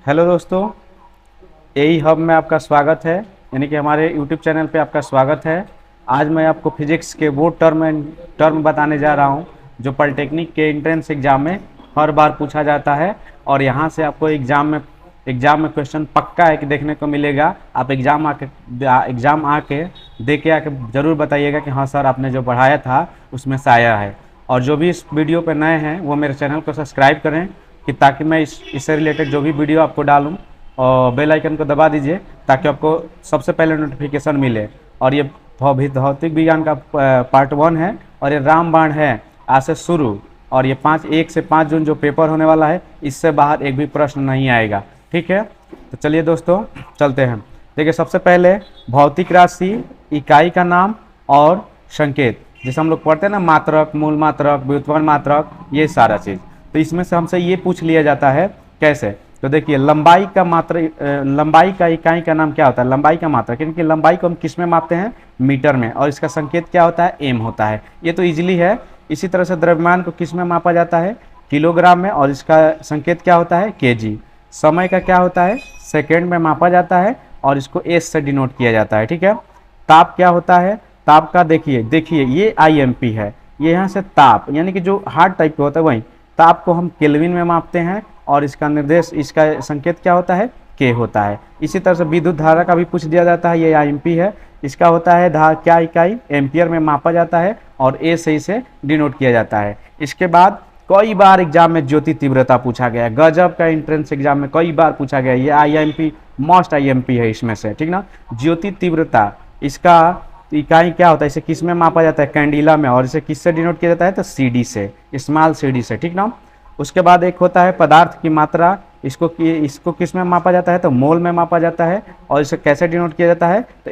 Hello दोस्तों, एई hub में आपका स्वागत है। यानी कि हमारे यूट्यूब चैनल पे आपका स्वागत है। आज मैं आपको फिजिक्स के वो टर्म बताने जा रहा हूँ जो पॉलिटेक्निक के एंट्रेंस एग्जाम में हर बार पूछा जाता है। और यहाँ से आपको एग्जाम में क्वेश्चन पक्का है कि देखने को मिलेगा। आप एग्जाम आके दे के आके ज़रूर बताइएगा कि हाँ सर, आपने जो पढ़ाया था उसमें से आया है। और जो भी इस वीडियो पे नए हैं वो मेरे चैनल को सब्सक्राइब करें कि ताकि मैं इससे रिलेटेड जो भी वीडियो आपको डालूं और बेल आइकन को दबा दीजिए ताकि आपको सबसे पहले नोटिफिकेशन मिले। और ये भौतिक विज्ञान का पार्ट 1 है और ये रामबाण है आज से शुरू। और ये 1 से 5 जून जो पेपर होने वाला है इससे बाहर एक भी प्रश्न नहीं आएगा। ठीक है, तो चलिए दोस्तों चलते हैं। देखिए, सबसे पहले भौतिक राशि, इकाई का नाम और संकेत, जैसे हम लोग पढ़ते हैं ना, मात्रक, मूल मात्रक, व्युत्पन्न मात्रक, ये सारा चीज़। तो इसमें से हमसे ये पूछ लिया जाता है कैसे। तो देखिए, लंबाई का इकाई का नाम क्या होता है? लंबाई का मात्रक। क्योंकि लंबाई को हम किस में मापते हैं? मीटर में। और इसका संकेत क्या होता है? एम होता है। ये तो इजीली है। इसी तरह से द्रव्यमान को किस में मापा जाता है? किलोग्राम में। और इसका संकेत क्या होता है? केजी। समय का क्या होता है? सेकेंड में मापा जाता है और इसको एस से डिनोट किया जाता है। ठीक है। ताप क्या होता है? ताप का देखिए ये आईएमपी है। ये यहाँ से ताप यानी कि जो हार्ड टाइप का होता है वही ताप को हम केल्विन में मापते हैं। और इसका इसका संकेत क्या होता है? के होता है। इसी तरह से विद्युत धारा का भी पूछ दिया जाता है। ये आईएमपी है। इसका होता है क्या इकाई? एम्पियर में मापा जाता है और ए से इसे डिनोट किया जाता है। इसके बाद कई बार एग्जाम में ज्योति तीव्रता पूछा गया है। गजब का एंट्रेंस एग्जाम में कई बार पूछा गया है। ये आईएमपी मोस्ट आईएमपी है इसमें से। ठीक ना। ज्योति तीव्रता, इसका इकाई क्या होता है? इसे किस में मापा जाता है? कैंडिला में। और इसे किससे डिनोट किया जाता है? तो सीडी से, स्मॉल सीडी से। ठीक ना। उसके बाद एक होता है पदार्थ की मात्रा। इसको किस में मापा जाता है? तो मोल में मापा जाता है। और इसे कैसे डिनोट किया जाता है? तो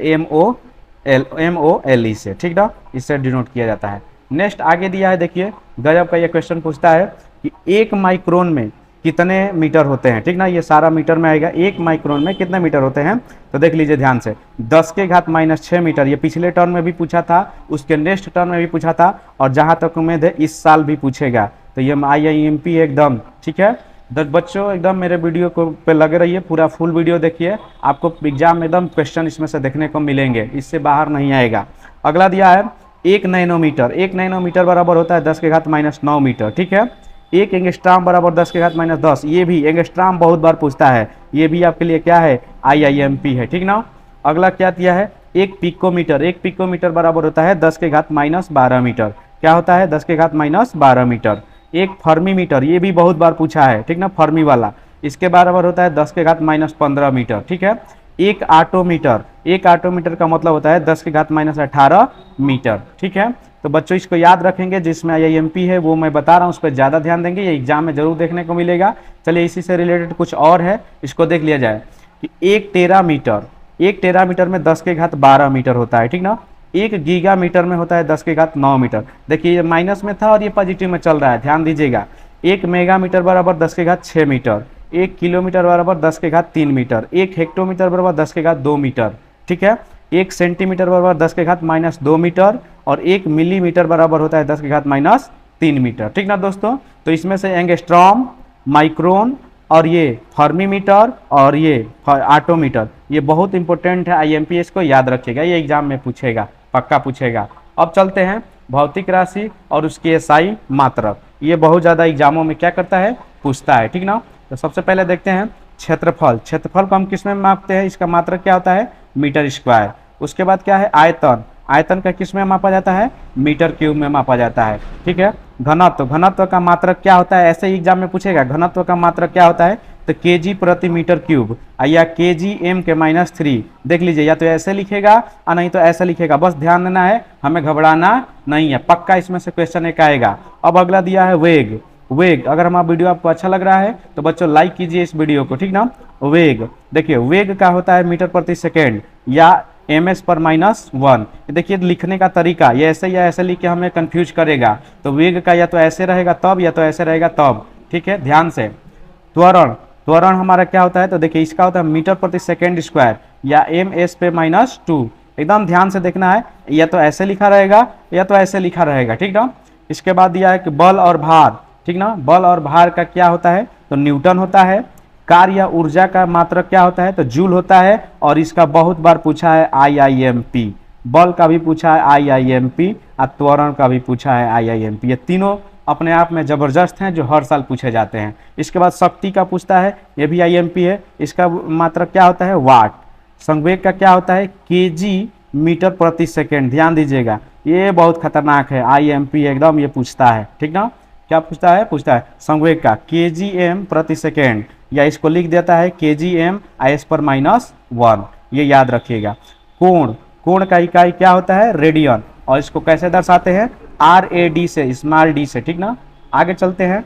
MOLE से। ठीक ना, इससे डिनोट किया जाता है। नेक्स्ट आगे दिया है, देखिए गजब का ये क्वेश्चन पूछता है कि 1 माइक्रोन में कितने मीटर होते हैं? ठीक ना, ये सारा मीटर में आएगा। 1 माइक्रोन में कितने मीटर होते हैं? तो देख लीजिए ध्यान से, 10 के घात -6 मीटर। ये पिछले टर्म में भी पूछा था, उसके नेक्स्ट टर्म में भी पूछा था, और जहां तक उम्मीद है इस साल भी पूछेगा। तो ये IIMP एकदम ठीक है। बच्चों एकदम मेरे वीडियो को पे लगे रहिए, पूरा फुल वीडियो देखिए। आपको एग्जाम में एकदम क्वेश्चन इसमें से देखने को मिलेंगे, इससे बाहर नहीं आएगा। अगला दिया है 1 नैनोमीटर। 1 नैनोमीटर बराबर होता है 10 के घात -9 मीटर। ठीक है। 1 एंगस्ट्राम बराबर 10 के घात -10। ये भी एंगस्ट्राम बहुत बार पूछता है। ये भी आपके लिए क्या है? IIMP है। ठीक ना। अगला क्या दिया है? 1 पिकोमीटर। 1 पिकोमीटर बराबर होता है 10 के घात -12 मीटर। क्या होता है? 10 के घात -12 मीटर। 1 फर्मीमीटर, ये भी बहुत बार पूछा है। ठीक ना, फर्मी वाला। इसके बराबर होता है 10 के घात -15 मीटर। ठीक है। 1 आटोमीटर। 1 आटोमीटर का मतलब होता है 10 के घात -18 मीटर। ठीक है। तो बच्चों इसको याद रखेंगे, जिसमें IIMP है वो मैं बता रहा हूँ, उस पर ज़्यादा ध्यान देंगे। ये एग्जाम में जरूर देखने को मिलेगा। चलिए इसी से रिलेटेड कुछ और है, इसको देख लिया जाए कि 1 टेरामीटर। 1 टेरामीटर में 10 के घात 12 मीटर होता है। ठीक ना। 1 गीगामीटर में होता है 10 के घात 9 मीटर। देखिए ये माइनस में था और ये पॉजिटिव में चल रहा है, ध्यान दीजिएगा। 1 मेगामीटर बराबर 10 के घात 6 मीटर। 1 किलोमीटर बराबर 10 के घात 3 मीटर। 1 हेक्टोमीटर बराबर 10 के घात 2 मीटर। ठीक है। 1 सेंटीमीटर बराबर 10 के घात -2 मीटर। और 1 मिलीमीटर बराबर होता है 10 के घात -3 मीटर। ठीक ना दोस्तों। तो इसमें से एंगस्ट्रॉम, माइक्रोन और ये फर्मीमीटर और ये आटोमीटर, ये बहुत इंपॉर्टेंट है। IMP इसको याद रखिएगा, ये एग्जाम में पूछेगा, पक्का पूछेगा। अब चलते हैं भौतिक राशि और उसकी SI मात्रक। ये बहुत ज़्यादा एग्जामों में क्या करता है? पूछता है। ठीक ना। तो सबसे पहले देखते हैं क्षेत्रफल। क्षेत्रफल को हम किस में मापते हैं? इसका मात्रक क्या होता है? Metre square. उसके बाद क्या है? आयतन। आयतन का किस में मापा जाता है? मीटर क्यूब में मापा जाता है। ठीक है। घनत्व। घनत्व का मात्रक क्या होता है? ऐसे ही एग्जाम में पूछेगा। घनत्व का मात्रक क्या होता है? तो केजी प्रति मीटर क्यूब या KgM के -3। देख लीजिए, या तो ऐसे लिखेगा और नहीं तो ऐसे लिखेगा। बस ध्यान देना है, हमें घबराना नहीं है, पक्का इसमें से क्वेश्चन एक आएगा। अब अगला दिया है वेग। वेग, अगर हमारा वीडियो आपको अच्छा लग रहा है तो बच्चों लाइक कीजिए इस वीडियो को। ठीक ना। वेग, देखिए वेग का होता है मीटर प्रति सेकेंड या ms पर -1। देखिए लिखने का तरीका, ये ऐसे या ऐसे लिख के हमें कंफ्यूज करेगा। तो वेग का या तो ऐसे रहेगा तब, या तो ऐसे रहेगा तब। ठीक है, ध्यान से। त्वरण, त्वरण हमारा क्या होता है? तो देखिए इसका होता है मीटर प्रति सेकेंड स्क्वायर या ms पे -2। एकदम ध्यान से देखना है, या तो ऐसे लिखा रहेगा या तो ऐसे लिखा रहेगा। ठीक ना। इसके बाद दिया है कि बल और भार। ठीक ना। बल और भार का क्या होता है? तो न्यूटन होता है। कार्य या ऊर्जा का मात्रक क्या होता है, तो जूल होता है। और इसका बहुत बार पूछा है IIMP, बल का भी पूछा है IIMP, और त्वरण का भी पूछा है IIMP। ये तीनों अपने आप में जबरदस्त हैं जो हर साल पूछे जाते हैं। इसके बाद शक्ति का पूछता है, ये भी IMP है। इसका मात्रक क्या होता है, वाट। संवेग का क्या होता है, kg मीटर प्रति सेकेंड। ध्यान दीजिएगा, ये बहुत खतरनाक है, IMP एकदम ये पूछता है, ठीक ना। क्या पूछता है संवेग का kgm प्रति सेकेंड, या इसको लिख देता है kgm (-1), ये याद रखिएगा। कोण का इकाई क्या होता है, रेडियन, और इसको कैसे दर्शाते हैं, RAD से, स्मॉल d से, ठीक ना। आगे चलते हैं,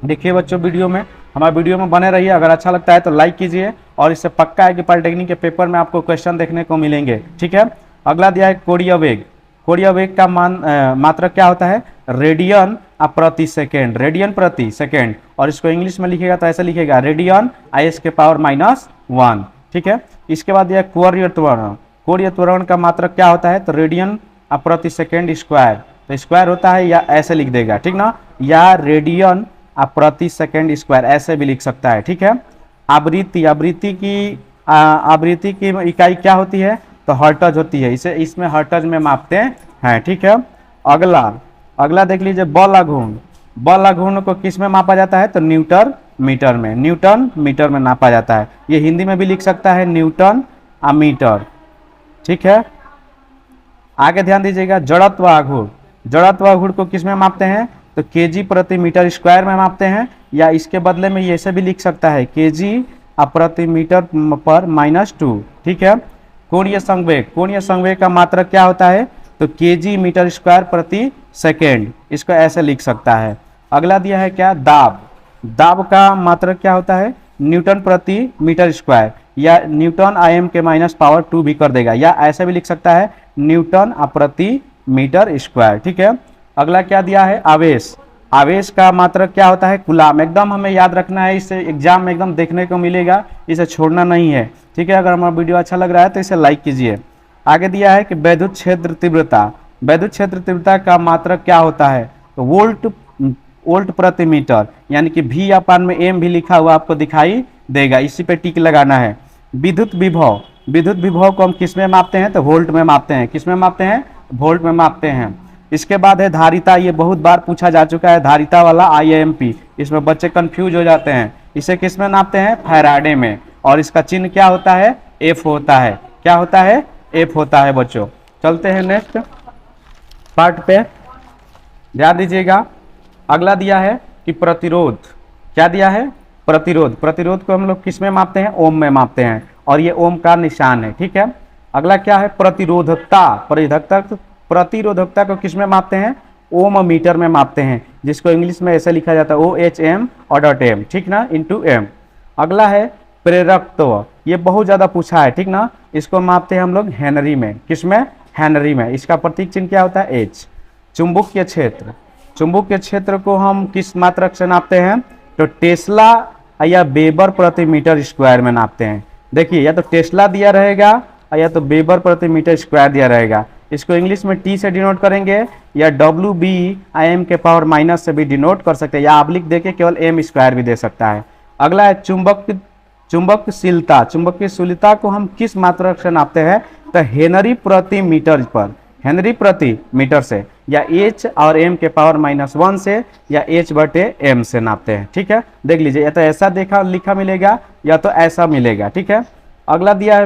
देखिए बच्चों वीडियो में, हमारे वीडियो में बने रहिए। अगर अच्छा लगता है तो लाइक कीजिए, और इससे पक्का है कि पॉलिटेक्निक के पेपर में आपको क्वेश्चन देखने को मिलेंगे, ठीक है। अगला दिया है कोणीय वेग। कोणीय वेग का मात्रक क्या होता है, रेडियन प्रति सेकेंड, रेडियन प्रति सेकेंड। और इसको इंग्लिश में लिखेगा तो ऐसे लिखेगा, रेडियन (10⁻⁻1), ठीक है। इसके बाद दिया कोणीय त्वरण। कोणीय त्वरण का मात्रक क्या होता है, तो रेडियन प्रति सेकेंड स्क्वायर, तो स्क्वायर होता है, या ऐसे लिख देगा, ठीक ना, या रेडियन प्रति सेकेंड स्क्वायर, ऐसे भी लिख सकता है, ठीक है। आवृत्ति आवृत्ति की इकाई क्या होती है, तो हर्ट्ज होती है, इसे इसमें हर्ट्ज में मापते हैं, ठीक है। अगला देख लीजिए, बल आघूर्ण। बल आघूर्ण को किस में मापा जाता है, तो न्यूटन मीटर में, न्यूटन मीटर में नापा जाता है। ये हिंदी में भी लिख सकता है, न्यूटन मीटर, ठीक है। आगे ध्यान दीजिएगा, जड़त्व आघूर्ण। जड़त्व आघूर्ण को किस में मापते हैं, तो kg प्रति मीटर स्क्वायर में मापते हैं, या इसके बदले में ये ऐसे भी लिख सकता है, kg प्रति मीटर पर -2, ठीक है। कोणीय संवेग। कोणीय संवेग का मात्रक क्या होता है, तो kg मीटर स्क्वायर प्रति सेकेंड, इसको ऐसे लिख सकता है। अगला दिया है क्या, दाब। दाब का मात्रक क्या होता है, न्यूटन प्रति मीटर स्क्वायर, या न्यूटन IM के -2 भी कर देगा, या ऐसे भी लिख सकता है, न्यूटन प्रति मीटर स्क्वायर, ठीक है। अगला क्या दिया है, आवेश। आवेश का मात्रक क्या होता है, कूलाम। एकदम हमें याद रखना है, इसे एग्जाम में एकदम देखने को मिलेगा, इसे छोड़ना नहीं है, ठीक है। अगर हमारा वीडियो अच्छा लग रहा है तो इसे लाइक कीजिए। आगे दिया है कि वैद्युत क्षेत्र तीव्रता। वैद्युत क्षेत्र तीव्रता का मात्रक क्या होता है, तो वोल्ट प्रति मीटर, यानी कि V अपान में M भी लिखा हुआ आपको दिखाई देगा, इसी पे टिक लगाना है। विद्युत विभव। विद्युत विभव को हम किस में मापते हैं, तो वोल्ट में मापते हैं। किस में मापते हैं, वोल्ट में मापते हैं। इसके बाद है धारिता। ये बहुत बार पूछा जा चुका है, धारिता वाला IIMP, इसमें बच्चे कंफ्यूज हो जाते हैं। इसे किस में नापते हैं, फैराडे में, और इसका चिन्ह क्या होता है, F होता है। क्या होता है, F होता है बच्चों। चलते हैं नेक्स्ट पार्ट पे, ध्यान दीजिएगा। अगला दिया है कि प्रतिरोध। क्या दिया है, प्रतिरोध। प्रतिरोध को हम लोग किस में मापते हैं, ओम में मापते हैं, और ये ओम का निशान है, ठीक है। अगला क्या है, प्रतिरोधकता। प्रतिरोधकता को किस में मापते हैं, ओम मीटर में मापते हैं, जिसको इंग्लिश में ऐसे लिखा जाता है OHM और .m, ठीक ना, इंटू m। अगला है प्रेरकत्व। ये बहुत ज़्यादा पूछा है, ठीक ना। इसको मापते हैं हम लोग हेनरी में। किस में, हेनरी में। इसका प्रतीक चिन्ह क्या होता है, H। चुंबकीय क्षेत्र। चुंबकीय क्षेत्र को हम किस मात्रक से नापते हैं, तो टेस्ला या वेबर प्रति मीटर स्क्वायर में नापते हैं। देखिए, या तो टेस्ला दिया रहेगा या तो वेबर प्रति मीटर स्क्वायर दिया रहेगा। इसको इंग्लिश में T से डिनोट करेंगे, या WBIM के पावर माइनस से भी डिनोट कर सकते हैं, या आप लिख देके केवल M स्क्वायर भी दे सकता है। अगला है चुंबकशीलता। चुंबकशीलता को हम किस मात्रक से नापते हैं, तो हेनरी प्रति मीटर पर, हेनरी प्रति मीटर से, या H और M के पावर -1 से, या H/M से नापते हैं, ठीक है। देख लीजिए, या तो ऐसा लिखा मिलेगा या तो ऐसा मिलेगा, ठीक है। अगला दिया है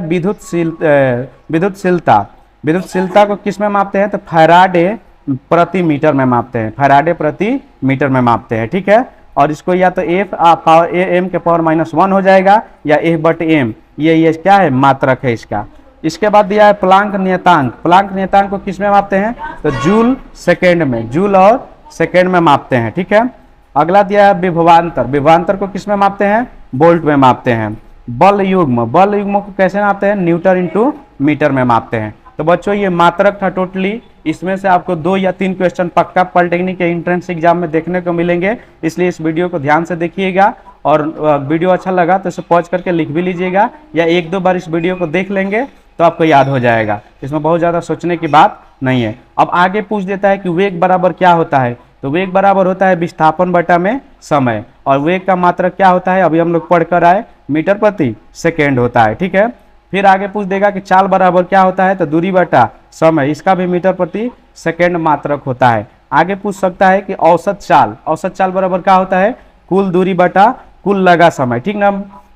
विद्युतशीलता। विद्युतशीलता को किस में मापते हैं, तो फैराडे प्रति मीटर में मापते हैं। फैराडे प्रति मीटर में मापते हैं, ठीक है। और इसको या तो M के पावर -1 हो जाएगा, या F/M, ये क्या है, मात्रक है इसका। इसके बाद दिया है प्लांक नियतांक। प्लांक नियतांक को किस में मापते हैं, तो जूल सेकेंड में, जूल और सेकेंड में मापते हैं, ठीक है। अगला दिया है विभवांतर। विभवांतर को किस में मापते हैं, वोल्ट में मापते हैं। बल युग्म। बल युग्म को कैसे मापते हैं, न्यूटन इंटू मीटर में मापते हैं। तो बच्चों ये मात्रक था टोटली। इसमें से आपको 2 या 3 क्वेश्चन पक्का पॉलिटेक्निक के एंट्रेंस एग्जाम में देखने को मिलेंगे, इसलिए इस वीडियो को ध्यान से देखिएगा। और वीडियो अच्छा लगा तो इसे पॉज करके लिख भी लीजिएगा, या 1-2 बार इस वीडियो को देख लेंगे तो आपको याद हो जाएगा। इसमें बहुत ज़्यादा सोचने की बात नहीं है। अब आगे पूछ देता है कि वेग बराबर क्या होता है। तो वेग बराबर होता है विस्थापन बटा में समय, और वेग का मात्रक क्या होता है, अभी हम लोग पढ़कर आए, मीटर प्रति सेकेंड होता है। ठीक है, फिर आगे पूछ देगा कि चाल बराबर क्या होता है, तो दूरी बटा समय, इसका भी मीटर प्रति सेकेंड मात्रक होता है। आगे पूछ सकता है कि औसत चाल बराबर क्या होता है, कुल दूरी बटा कुल लगा समय। ठीक ना।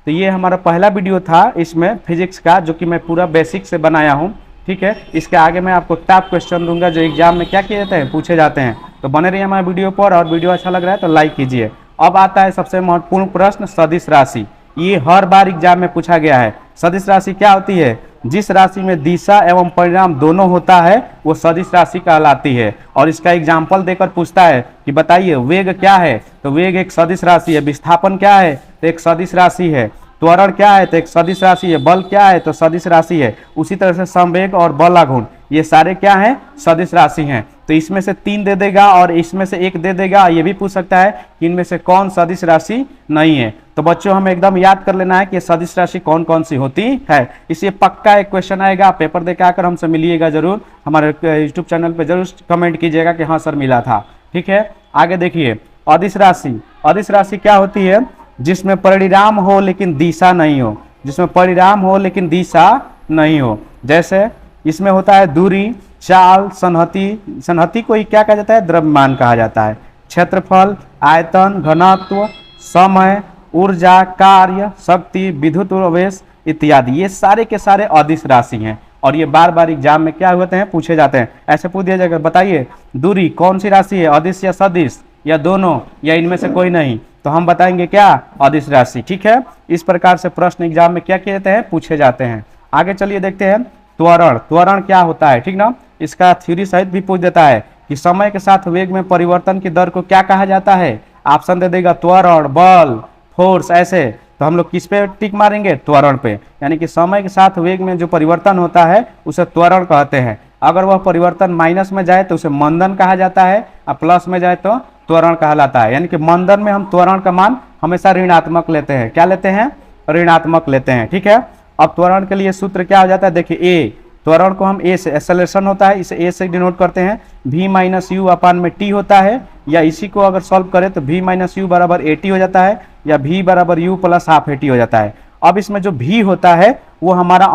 तो ये हमारा पहला वीडियो था इसमें फिजिक्स का, जो कि मैं पूरा बेसिक से बनाया हूँ। ठीक है, इसके आगे मैं आपको टॉप क्वेश्चन दूंगा जो एग्जाम में क्या किए जाते हैं, पूछे जाते हैं। तो बने रहिए हमारे वीडियो पर, और वीडियो अच्छा लग रहा है तो लाइक कीजिए। अब आता है सबसे महत्वपूर्ण प्रश्न, सदिश राशि। ये हर बार एग्जाम में पूछा गया है। सदिश राशि क्या होती है, जिस राशि में दिशा एवं परिणाम दोनों होता है वो सदिश राशि कहलाती है। और इसका एग्जाम्पल देकर पूछता है कि बताइए वेग क्या है, तो वेग एक सदिश राशि है। विस्थापन क्या है, तो एक सदिश राशि है। त्वरण क्या है, तो एक सदिश राशि है। बल क्या है, तो सदिश राशि है। उसी तरह से संवेग और बलाघूर्ण ये सारे क्या हैं, सदिश राशि हैं। तो इसमें से 3 दे देगा और इसमें से 1 दे देगा। ये भी पूछ सकता है कि इनमें से कौन सदिश राशि नहीं है। तो बच्चों हमें एकदम याद कर लेना है कि सदिश राशि कौन कौन सी होती है। इसलिए पक्का एक क्वेश्चन आएगा, पेपर देकर आकर हमसे मिलिएगा जरूर, हमारे यूट्यूब चैनल पर जरूर कमेंट कीजिएगा कि हाँ सर मिला था। ठीक है, आगे देखिए अदिश राशि। अदिश राशि क्या होती है, जिसमें परिणाम हो लेकिन दिशा नहीं हो, जिसमें परिणाम हो लेकिन दिशा नहीं हो। जैसे इसमें होता है दूरी, चाल, संहति। संहति को ही क्या कहा जाता है, द्रव्यमान कहा जाता है। क्षेत्रफल, आयतन, घनत्व, समय, ऊर्जा, कार्य, शक्ति, विद्युत आवेश इत्यादि, ये सारे के सारे अदिश राशि हैं। और ये बार बार एग्जाम में क्या होते हैं, पूछे जाते हैं। ऐसे पूछ दिया जाएगा बताइए दूरी कौन सी राशि है, अदिश या सदिश या दोनों या इनमें से कोई नहीं, तो हम बताएंगे क्या, अदिश राशि। ठीक है, इस प्रकार से प्रश्न एग्जाम में क्या किए जाते हैं, पूछे जाते हैं। आगे चलिए देखते हैं त्वरण। त्वरण क्या होता है, ठीक ना। इसका थ्योरी सहित भी पूछ देता है कि समय के साथ वेग में परिवर्तन की दर को क्या कहा जाता है। ऑप्शन दे देगा त्वरण, बल, फोर्स, ऐसे। तो हम लोग किस पे टिक मारेंगे, त्वरण पे। यानी कि समय के साथ वेग में जो परिवर्तन होता है उसे त्वरण कहते हैं। अगर वह परिवर्तन माइनस में जाए तो उसे मंदन कहा जाता है, और प्लस में जाए तो त्वरण कहलाता है। यानी कि मंदन में हम त्वरण का मान हमेशा ऋणात्मक लेते हैं। क्या लेते हैं, ऋणात्मक लेते हैं। ठीक है, अब त्वरण के लिए सूत्र क्या हो जाता है, देखिए ए, त्वरण को हम ए से, एक्सेलरेशन होता है, इसे ए से डिनोट करते हैं। v माइनस यू अपान में टी होता है, या इसी को अगर सॉल्व करें तो v माइनस यू बराबर ए टी हो जाता है, या v बराबर you plus half A T हो जाता है। अब इसमें जो v होता है वो हमारा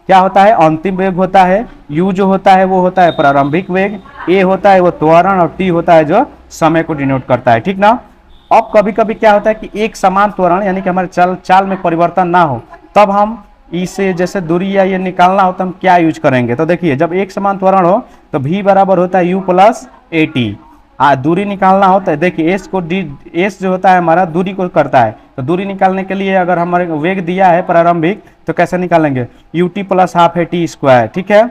क्या होता है, अंतिम वेग होता है। u जो होता है वो होता है प्रारंभिक वेग, a होता है वो त्वरण, और t होता है जो समय को डिनोट करता है। ठीक ना। अब कभी कभी क्या होता है कि एक समान त्वरण यानी कि हमारे चाल में परिवर्तन ना हो, तब हम इसे जैसे दूरी या ये निकालना हो तो हम क्या यूज करेंगे। तो देखिए जब एक समान त्वरण हो तो v बराबर होता है u प्लस ए टी। दूरी निकालना होता है, देखिए एस को एस जो होता है हमारा दूरी को करता है। तो दूरी निकालने के लिए अगर हमारे वेग दिया है प्रारंभिक तो कैसे निकालेंगे, U T plus half A T square. ठीक है,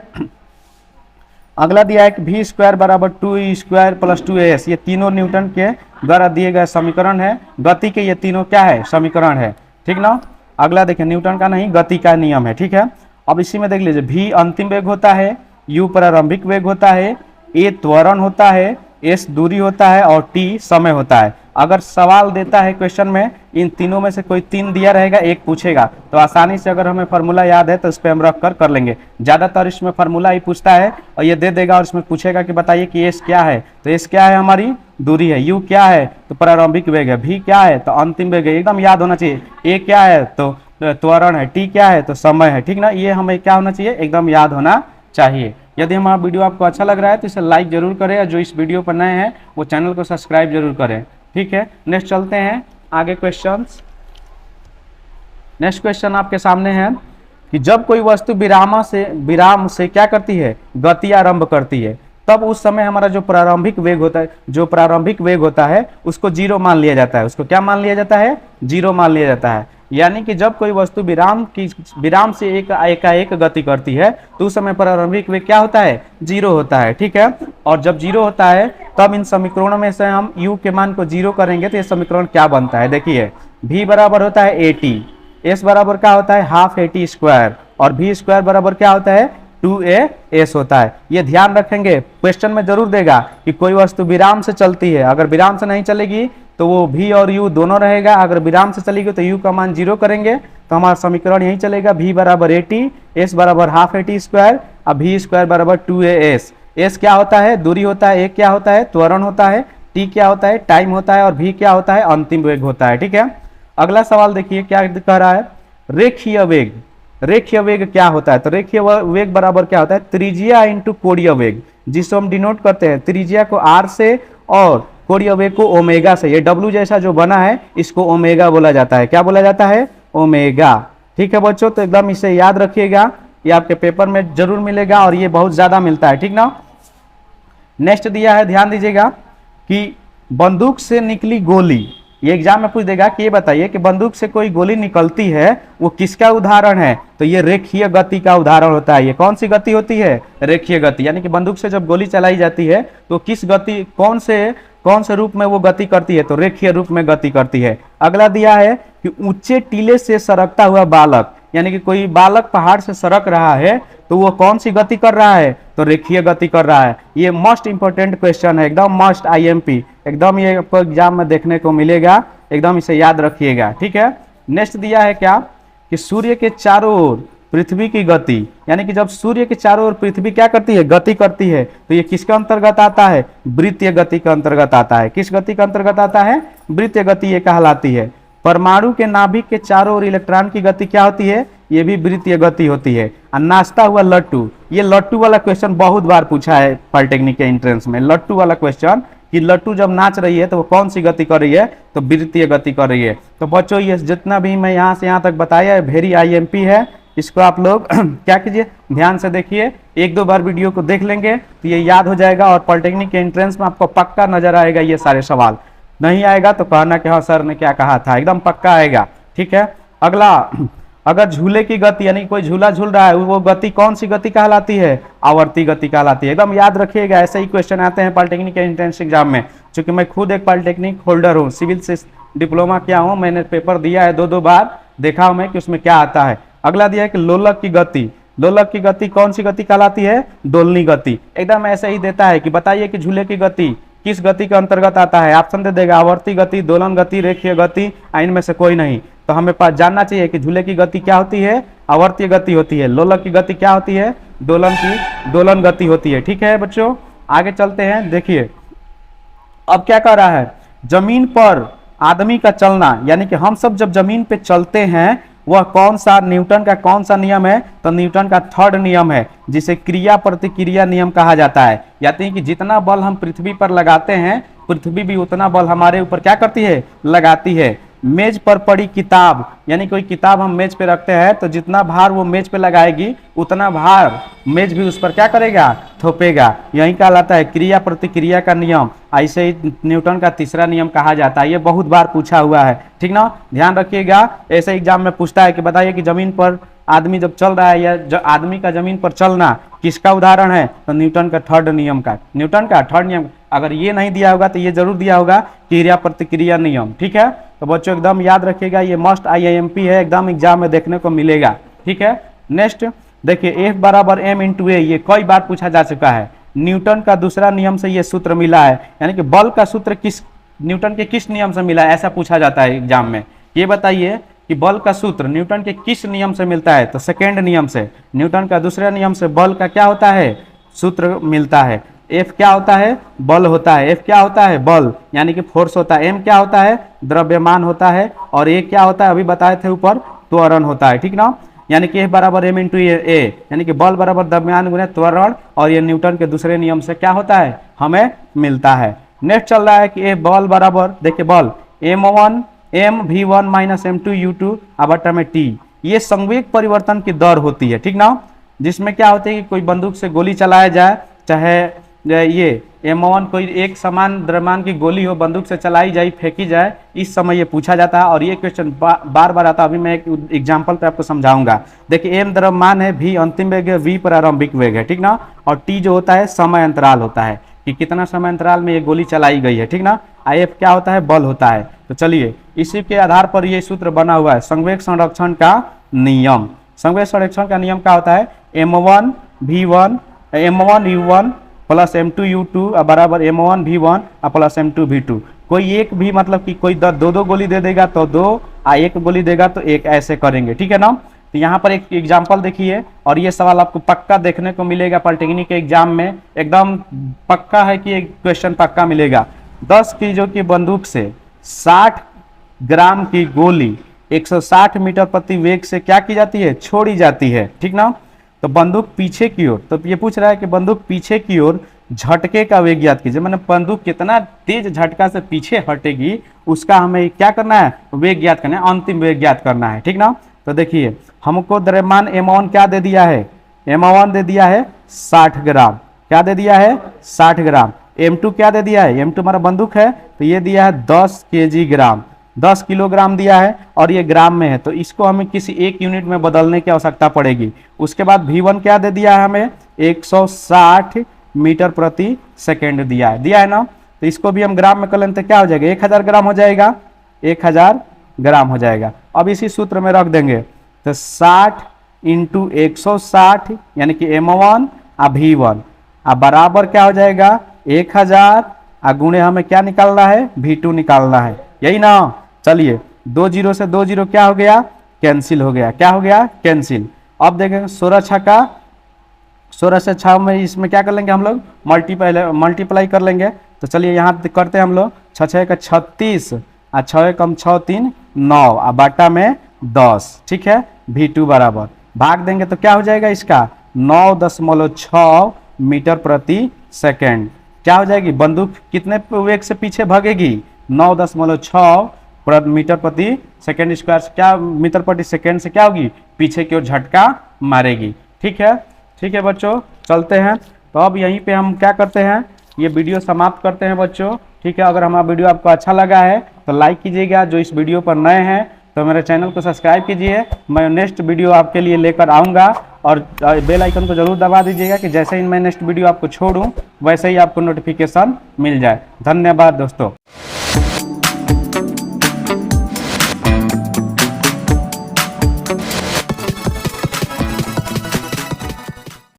अगला दिया है कि v स्क्वायर बराबर 2e स्क्वायर प्लस 2as। ये तीनों न्यूटन के द्वारा दिए गए समीकरण है। गति के ये तीनों क्या है, समीकरण है। ठीक ना। अगला देखिए न्यूटन का नहीं, गति का नियम है। ठीक है, अब इसी में देख लीजिए v अंतिम वेग होता है, u प्रारंभिक वेग होता है, a त्वरण होता है, s दूरी होता है, और t समय होता है। अगर सवाल देता है क्वेश्चन में इन तीनों में से कोई 3 दिया रहेगा, एक पूछेगा, तो आसानी से अगर हमें फार्मूला याद है तो इस पर हम रख कर लेंगे। ज्यादातर इसमें फार्मूला ही पूछता है, और ये दे देगा और इसमें पूछेगा कि बताइए कि s क्या है, तो s क्या है, हमारी दूरी है। u क्या है, तो प्रारंभिक वेग है। v क्या है, तो अंतिम वेग है, एकदम याद होना चाहिए। a क्या है, तो त्वरण है। t क्या है, तो समय है। ठीक ना, ये हमें क्या होना चाहिए, एकदम याद होना चाहिए। यदि हमारा वीडियो आपको अच्छा लग रहा है तो इसे लाइक जरूर करें, और जो इस वीडियो पर नए हैं वो चैनल को सब्सक्राइब जरूर करें। ठीक है, नेक्स्ट चलते हैं आगे क्वेश्चंस। नेक्स्ट क्वेश्चन आपके सामने है कि जब कोई वस्तु विराम से क्या करती है, गति आरंभ करती है, तब उस समय हमारा जो प्रारंभिक वेग होता है उसको 0 मान लिया जाता है। उसको क्या मान लिया जाता है, 0 मान लिया जाता है। यानी कि जब कोई वस्तु विराम से एकाएक गति करती है तो उस समय प्रारंभिक वेग क्या होता है, 0 होता है। ठीक है, और जब 0 होता है तब इन समीकरणों में से हम u के मान को 0 करेंगे तो ये समीकरण क्या बनता है, देखिए v बराबर होता है ए टी, s बराबर क्या होता है हाफ ए टी स्क्वायर, और v स्क्वायर बराबर क्या होता है 2as होता है। ये ध्यान रखेंगे, क्वेश्चन में जरूर देगा कि कोई वस्तु विराम से चलती है, अगर विराम से नहीं चलेगी तो वो v और u दोनों रहेगा, अगर विराम से चलेगी तो u का मान 0 करेंगे तो हमारा समीकरण यही चलेगा, v बराबर ए टी, s बराबर हाफ ए टी स्क्वायर, और v स्क्वायर बराबर 2as। s क्या होता है, दूरी होता है, a क्या होता है, त्वरण होता है, टी क्या होता है, टाइम होता है, और भी क्या होता है, अंतिम वेग होता है। ठीक है, अगला सवाल देखिए क्या कह रहा है, रेखीय वेग। रेखीय वेग क्या होता है, तो रेखीय वेग बराबर क्या होता है, त्रिज्या इंटू कोणीय वेग, जिसको हम डिनोट करते हैं त्रिज्या को आर से और कोणीय वेग को ओमेगा से। ये डब्ल्यू जैसा जो बना है इसको ओमेगा बोला जाता है। क्या बोला जाता है, ओमेगा। ठीक है बच्चों, तो एकदम इसे याद रखिएगा, ये आपके पेपर में जरूर मिलेगा और ये बहुत ज्यादा मिलता है। ठीक ना। नेक्स्ट दिया है, ध्यान दीजिएगा कि बंदूक से निकली गोली, ये एग्जाम में पूछ देगा कि ये बताइए कि बंदूक से कोई गोली निकलती है वो किसका उदाहरण है, तो ये रेखीय गति का उदाहरण होता है। ये कौन सी गति होती है, रेखीय गति। यानी कि बंदूक से जब गोली चलाई जाती है तो किस गति, कौन से रूप में वो गति करती है, तो रेखीय रूप में गति करती है। अगला दिया है कि ऊंचे टीले से सरकता हुआ बालक, यानी कि कोई बालक पहाड़ से सरक रहा है तो वो कौन सी गति कर रहा है, तो रेखीय गति कर रहा है। ये मोस्ट इंपोर्टेंट क्वेश्चन है, एकदम मस्ट आईएमपी, एकदम ये आपको एग्जाम में देखने को मिलेगा, एकदम इसे याद रखिएगा। ठीक है, नेक्स्ट दिया है क्या कि सूर्य के चारों ओर पृथ्वी की गति, यानी कि जब सूर्य के चारों ओर पृथ्वी क्या करती है, गति करती है, तो ये किसके अंतर्गत आता है, वृत्तीय गति के अंतर्गत आता है। किस गति के अंतर्गत आता है, वृत्तीय गति ये कहलाती है। परमाणु के नाभिक के चारों ओर इलेक्ट्रॉन की गति क्या होती है, ये भी वृत्तीय गति होती है। और नाचता हुआ लट्टू, ये लट्टू वाला क्वेश्चन बहुत बार पूछा है पॉलिटेक्निक के एंट्रेंस में, लट्टू वाला क्वेश्चन कि लट्टू जब नाच रही है तो वो कौन सी गति कर रही है, तो वृत्तीय गति कर रही है। तो बच्चों ये जितना भी मैं यहाँ से यहाँ तक बताया है वेरी आईएमपी है, इसको आप लोग क्या कीजिए, ध्यान से देखिए, एक दो बार वीडियो को देख लेंगे तो ये याद हो जाएगा और पॉलिटेक्निक के एंट्रेंस में आपको पक्का नजर आएगा ये सारे सवाल। नहीं आएगा तो कहना कि हाँ सर ने क्या कहा था, एकदम पक्का आएगा। ठीक है, अगला, अगर झूले की गति, यानी कोई झूला झूल रहा है, वो गति कौन सी गति कहलाती है, आवर्ती गति कहलाती है। एकदम याद रखिएगा, ऐसे ही क्वेश्चन आते हैं पॉलिटेक्निक के एंट्रेंस एग्जाम में। चूंकि मैं खुद एक पॉलिटेक्निक होल्डर हूँ, सिविल से डिप्लोमा किया हूँ, मैंने पेपर दिया है, दो बार देखा हूँ मैं कि उसमें क्या आता है। अगला दिया है कि लोलक की गति, लोलक की गति कौन सी गति कहलाती है, दोलनी गति। एकदम ऐसे ही देता है कि बताइए कि झूले की गति किस गति के अंतर्गत आता है, ऑप्शन दे देगा, आवर्ती गति, दोलन गति, रेखीय गति, इनमें से कोई नहीं। तो हमें पास जानना चाहिए कि झूले की गति क्या होती है, आवर्तीय गति होती है। लोलक की गति क्या होती है, दोलन गति होती है। ठीक है बच्चों, आगे चलते हैं। देखिए अब क्या कर रहा है, जमीन पर आदमी का चलना, यानी कि हम सब जब जमीन पे चलते हैं वह कौन सा, न्यूटन का कौन सा नियम है, तो न्यूटन का थर्ड नियम है, जिसे क्रिया प्रतिक्रिया नियम कहा जाता है। यानी कि जितना बल हम पृथ्वी पर लगाते हैं, पृथ्वी भी उतना बल हमारे ऊपर क्या करती है, लगाती है। मेज पर पड़ी किताब, यानी कोई किताब हम मेज पे रखते हैं तो जितना भार वो मेज पे लगाएगी उतना भार मेज भी उस पर क्या करेगा, थोपेगा। यही कहलाता है क्रिया प्रतिक्रिया का नियम। ऐसे ही न्यूटन का तीसरा नियम कहा जाता है, ये बहुत बार पूछा हुआ है। ठीक ना, ध्यान रखिएगा, ऐसे एग्जाम में पूछता है कि बताइए कि जमीन पर आदमी जब चल रहा है या आदमी का जमीन पर चलना किसका उदाहरण है, तो न्यूटन का थर्ड नियम का, न्यूटन का थर्ड नियम। अगर ये नहीं दिया होगा तो ये जरूर दिया होगा क्रिया प्रतिक्रिया नियम। ठीक है, तो बच्चों एकदम याद रखिएगा, ये मस्ट आईआईएमपी है, एकदम एग्जाम में देखने को मिलेगा। ठीक है, नेक्स्ट देखिए F बराबर m इंटू ए, ये कई बार पूछा जा चुका है। न्यूटन का दूसरा नियम से ये सूत्र मिला है, यानी कि बल का सूत्र किस, न्यूटन के किस नियम से मिला है, ऐसा पूछा जाता है एग्जाम में। ये बताइए कि बल का सूत्र न्यूटन के किस नियम से मिलता है, तो सेकेंड नियम से। न्यूटन का दूसरे नियम से बल का क्या होता है, सूत्र मिलता है। F क्या होता है, बल होता है। F क्या होता है, बल यानी कि फोर्स होता है। M क्या होता है, द्रव्यमान होता है। और A क्या होता है, अभी बताए थे ऊपर, त्वरण होता है। ठीक ना, यानी कि F बराबर m इंटू ए, यानी कि बल बराबर द्रव्यमान गुणे त्वरण, और ये न्यूटन के दूसरे नियम से क्या होता है, हमें मिलता है। नेक्स्ट चल रहा है कि F बल बराबर, देखिए बल m(v1 - m2 u2) बटा में t, ये संवेग परिवर्तन की दर होती है। ठीक ना, जिसमें क्या होता है कि कोई बंदूक से गोली चलाया जाए, चाहे ये m1 कोई एक समान द्रव्यमान की गोली हो, बंदूक से चलाई जाए, फेंकी जाए, इस समय ये पूछा जाता है। और ये क्वेश्चन बार बार आता है, अभी मैं एक एग्जांपल पे आपको समझाऊंगा। देखिए m द्रव्यमान है, v अंतिम वेग है, v प्रारंभिक वेग है। ठीक ना, और t जो होता है समय अंतराल होता है कि कितना समय अंतराल में ये गोली चलाई गई है। ठीक ना, F क्या होता है, बल होता है। तो चलिए इसी के आधार पर ये सूत्र बना हुआ है, संवेग संरक्षण का नियम। संवेग संरक्षण का नियम क्या होता है, m1 u1 plus m2 u2 बराबर m1 v1 plus m2 v2। कोई एक भी, मतलब कि कोई दो गोली दे देगा तो दो, एक गोली देगा तो एक, ऐसे करेंगे। ठीक है ना, तो यहाँ पर एक एग्जाम्पल देखिए, और ये सवाल आपको पक्का देखने को मिलेगा पॉलिटेक्निक के एग्जाम में, एकदम पक्का है कि एक क्वेश्चन पक्का मिलेगा। 10 की की बंदूक से 60 ग्राम की गोली 160 मीटर प्रति वेग से क्या की जाती है, छोड़ी जाती है, ठीक ना। तो बंदूक पीछे की ओर, तो ये पूछ रहा है कि बंदूक पीछे की ओर झटके का वेग ज्ञात कीजिए, मैंने बंदूक कितना तेज झटका से पीछे हटेगी उसका हमें क्या करना है, वेग ज्ञात करना है, अंतिम वेग ज्ञात करना है, ठीक ना। तो देखिए हमको द्रव्यमान m1 क्या दे दिया है, m1 दे दिया है 60 ग्राम, क्या दे दिया है 60 ग्राम। m2 क्या दे दिया है, m2 हमारा बंदूक है तो ये दिया है 10 kg ग्राम, 10 किलोग्राम दिया है और ये ग्राम में है, तो इसको हमें किसी एक यूनिट में बदलने की आवश्यकता पड़ेगी। उसके बाद V1 क्या दे दिया है हमें 160 मीटर प्रति सेकेंड दिया है ना। तो इसको भी हम ग्राम में कर लेते, क्या हो जाएगा 1000 ग्राम हो जाएगा, 1000 ग्राम हो जाएगा। अब इसी सूत्र में रख देंगे तो 60 इंटू 160 यानी कि m1 और V1 अब बराबर क्या हो जाएगा 1000 और गुणे हमें क्या निकालना है, V2 निकालना है, यही ना। चलिए 2 जीरो से 2 जीरो क्या हो गया, कैंसिल हो गया, क्या हो गया कैंसिल। अब देखेंगे 16 छक्का 16 से 6 में इसमें क्या कर लेंगे हम लोग, मल्टीप्लाई कर लेंगे। तो चलिए यहाँ करते हैं हम लोग, 6 6 का 36 और 6 कम 6 3 9 और बाटा में 10, ठीक है। V2 बराबर भाग देंगे तो क्या हो जाएगा इसका 9.6 मीटर प्रति सेकेंड, क्या हो जाएगी, बंदूक कितने वेग से पीछे भागेगी 9.6 मीटर प्रति सेकेंड स्क्वायर से क्या मीटर प्रति सेकेंड से क्या होगी, पीछे की ओर झटका मारेगी, ठीक है। ठीक है बच्चों चलते हैं, तो अब यहीं पे हम क्या करते हैं, ये वीडियो समाप्त करते हैं बच्चों, ठीक है। अगर हमारा वीडियो आपको अच्छा लगा है तो लाइक कीजिएगा, जो इस वीडियो पर नए हैं तो मेरे चैनल को सब्सक्राइब कीजिए, मैं नेक्स्ट वीडियो आपके लिए लेकर आऊँगा और बेल आइकन को जरूर दबा दीजिएगा कि जैसे ही मैं नेक्स्ट वीडियो आपको छोड़ूँ वैसे ही आपको नोटिफिकेशन मिल जाए। धन्यवाद दोस्तों।